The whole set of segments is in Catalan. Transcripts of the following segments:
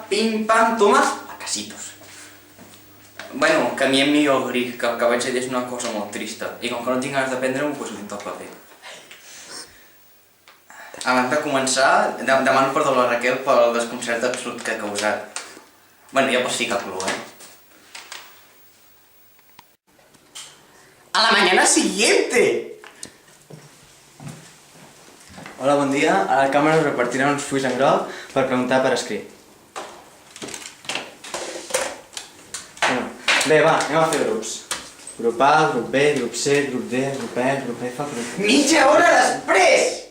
pim, pam, toma, a casitos. Bueno, que a mi em millor el gris, que vaig a dir és una cosa molt trista. I com que no tinc ganes d'aprendre-ho, doncs ho tinc tot paper. Abans de començar, demano perdó a la Raquel pel desconcert absolut que ha causat. Bueno, ja pots ficar calculo, ¡A la mañana siguiente! Hola, bon dia. A la càmera us repartirem uns fulls en groc per preguntar per escrit. Bé, va, anem a fer grups. Grup A, grup B, grup C, grup D, grup E, grup F, grup... ¡Mitja hora després!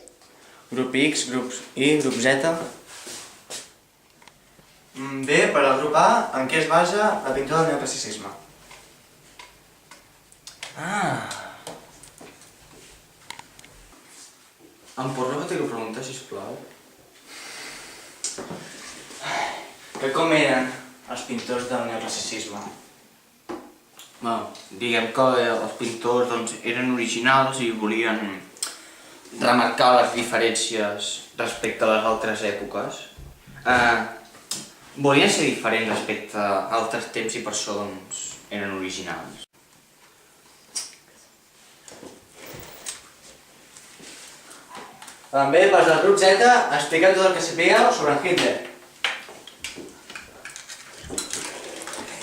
Grup X, grup Y, grup Z... Bé, per al grup A, en què es basa la pintura del neoclassicisme? Em pots repetir la pregunta, sisplau? Que com eren els pintors del neoclassicisme? Bueno, diguem que els pintors doncs, eren originals i volien remarcar les diferències respecte a les altres èpoques. Volien ser diferents respecte a altres temps i per això doncs, eren originals. També, per al grup Z, explica tot el que sapigueu sobre Hitler.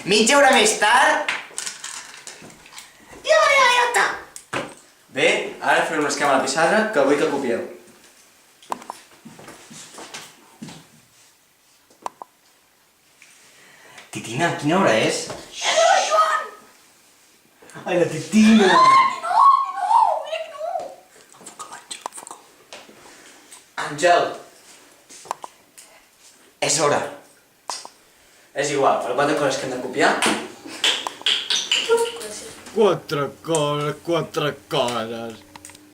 Mitja hora més tard... Ja està! Bé, ara farem un esquema a la pissarra que vull que copieu. Titina, quina hora és? Ai, la Titina! Àngel! És hora. És igual, per 4 coses que hem de copiar. Quatre coses.